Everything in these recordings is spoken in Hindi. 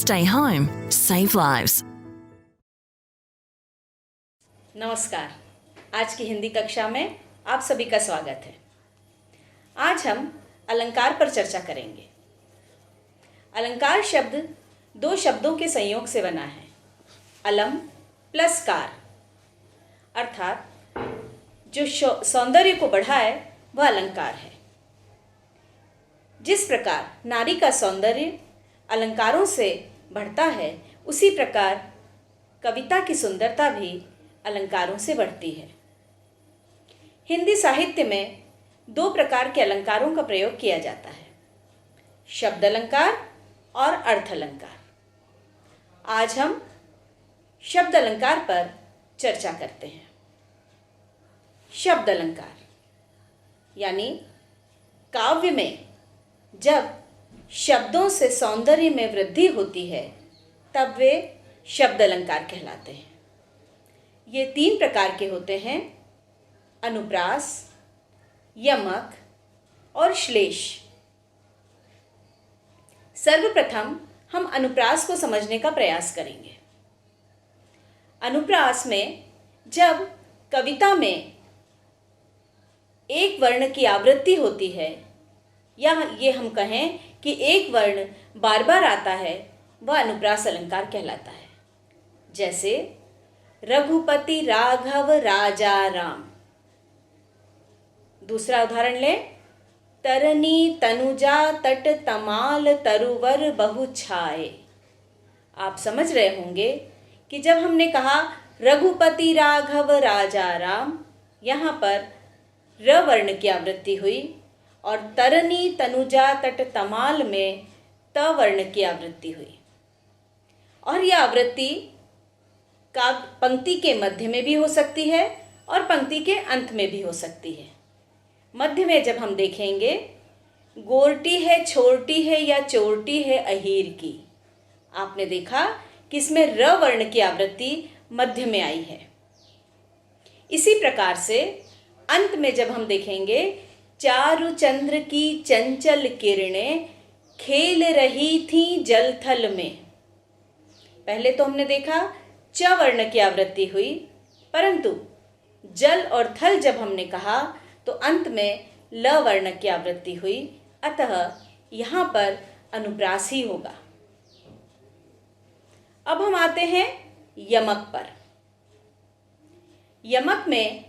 Stay home, save lives. नमस्कार। आज की हिंदी कक्षा में आप सभी का स्वागत है। आज हम अलंकार पर चर्चा करेंगे। अलंकार शब्द दो शब्दों के संयोग से बना है, अलम प्लस कार, अर्थात जो सौंदर्य को बढ़ाए वह अलंकार है। जिस प्रकार नारी का सौंदर्य अलंकारों से बढ़ता है, उसी प्रकार कविता की सुंदरता भी अलंकारों से बढ़ती है। हिंदी साहित्य में दो प्रकार के अलंकारों का प्रयोग किया जाता है, शब्द अलंकार और अर्थ अलंकार। आज हम शब्द अलंकार पर चर्चा करते हैं। शब्द अलंकार यानी काव्य में जब शब्दों से सौंदर्य में वृद्धि होती है, तब वे शब्द अलंकार कहलाते हैं। ये तीन प्रकार के होते हैं, अनुप्रास, यमक और श्लेष। सर्वप्रथम हम अनुप्रास को समझने का प्रयास करेंगे। अनुप्रास में जब कविता में एक वर्ण की आवृत्ति होती है, या ये हम कहें कि एक वर्ण बार बार आता है, वह अनुप्रास अलंकार कहलाता है। जैसे रघुपति राघव राजा राम। दूसरा उदाहरण लें, तरनी तनुजा तट तमाल तरुवर बहु छाए। आप समझ रहे होंगे कि जब हमने कहा रघुपति राघव राजा राम, यहाँ पर र वर्ण की आवृत्ति हुई और तरनी तनुजा तट तमाल में त वर्ण की आवृत्ति हुई। और यह आवृत्ति का पंक्ति के मध्य में भी हो सकती है और पंक्ति के अंत में भी हो सकती है। मध्य में जब हम देखेंगे, गोरटी है छोटी है या चोरटी है अहीर की, आपने देखा कि इसमें र वर्ण की आवृत्ति मध्य में आई है। इसी प्रकार से अंत में जब हम देखेंगे, चारु चंद्र की चंचल किरणें खेल रही थी जल थल में। पहले तो हमने देखा च वर्ण की आवृत्ति हुई, परंतु जल और थल जब हमने कहा तो अंत में ल वर्ण की आवृत्ति हुई, अतः यहाँ पर अनुप्रास ही होगा। अब हम आते हैं यमक पर। यमक में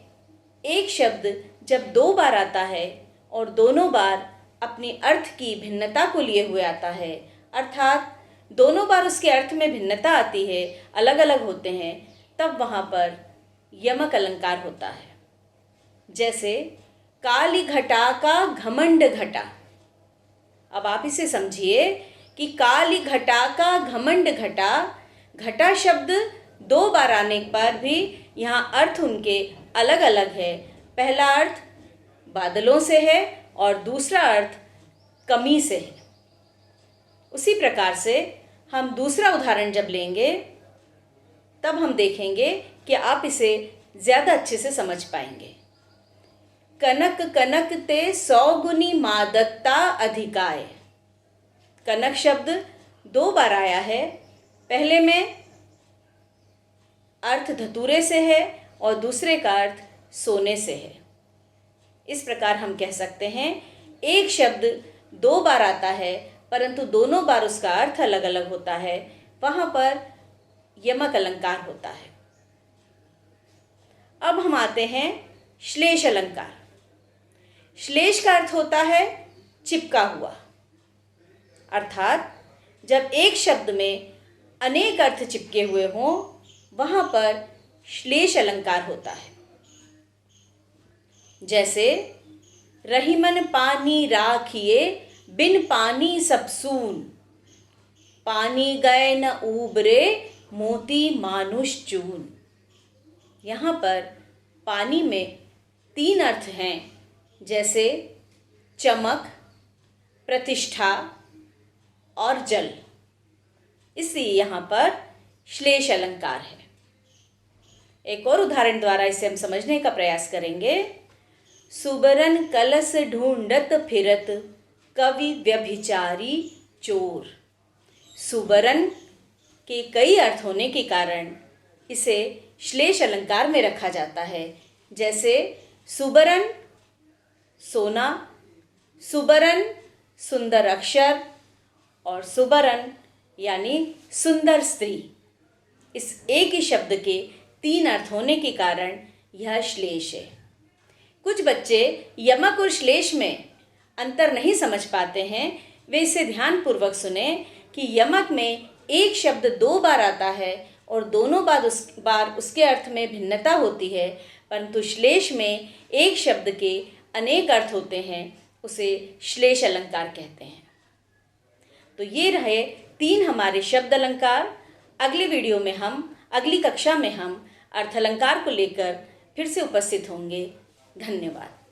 एक शब्द जब दो बार आता है और दोनों बार अपनी अर्थ की भिन्नता को लिए हुए आता है, अर्थात दोनों बार उसके अर्थ में भिन्नता आती है, अलग अलग होते हैं, तब वहाँ पर यमक अलंकार होता है। जैसे काली घटा का घमंड घटा। अब आप इसे समझिए कि काली घटा का घमंड घटा, घटा शब्द दो बार आने पर भी यहाँ अर्थ उनके अलग अलग है। पहला अर्थ बादलों से है और दूसरा अर्थ कमी से है। उसी प्रकार से हम दूसरा उदाहरण जब लेंगे, तब हम देखेंगे कि आप इसे ज़्यादा अच्छे से समझ पाएंगे। कनक कनक ते 100 गुनी मादत्ता अधिकाय। कनक शब्द दो बार आया है, पहले में अर्थ धतूरे से है और दूसरे का अर्थ सोने से है। इस प्रकार हम कह सकते हैं, एक शब्द दो बार आता है परंतु दोनों बार उसका अर्थ अलग अलग होता है, वहाँ पर यमक अलंकार होता है। अब हम आते हैं श्लेष अलंकार। श्लेष का अर्थ होता है चिपका हुआ, अर्थात जब एक शब्द में अनेक अर्थ चिपके हुए हों, वहाँ पर श्लेष अलंकार होता है। जैसे रहीमन पानी राखिए बिन पानी सब सून, पानी गए न उबरे मोती मानुष चून। यहाँ पर पानी में तीन अर्थ हैं, जैसे चमक, प्रतिष्ठा और जल। इसलिए यहाँ पर श्लेष अलंकार है। एक और उदाहरण द्वारा इसे हम समझने का प्रयास करेंगे। सुबरन कलश ढूंढत फिरत कवि व्यभिचारी चोर। सुबरन के कई अर्थ होने के कारण इसे श्लेष अलंकार में रखा जाता है। जैसे सुबरन सोना, सुबरन सुंदर अक्षर और सुबरन यानी सुंदर स्त्री। इस एक ही शब्द के 3 अर्थ होने के कारण यह श्लेष है। कुछ बच्चे यमक और श्लेष में अंतर नहीं समझ पाते हैं। वे इसे ध्यानपूर्वक सुने कि यमक में एक शब्द 2 बार आता है और दोनों बार उसके अर्थ में भिन्नता होती है, परंतु श्लेष में एक शब्द के अनेक अर्थ होते हैं, उसे श्लेष अलंकार कहते हैं। तो ये रहे 3 हमारे शब्द अलंकार। अगले वीडियो में अगली कक्षा में हम अर्थ अलंकार को लेकर फिर से उपस्थित होंगे। धन्यवाद।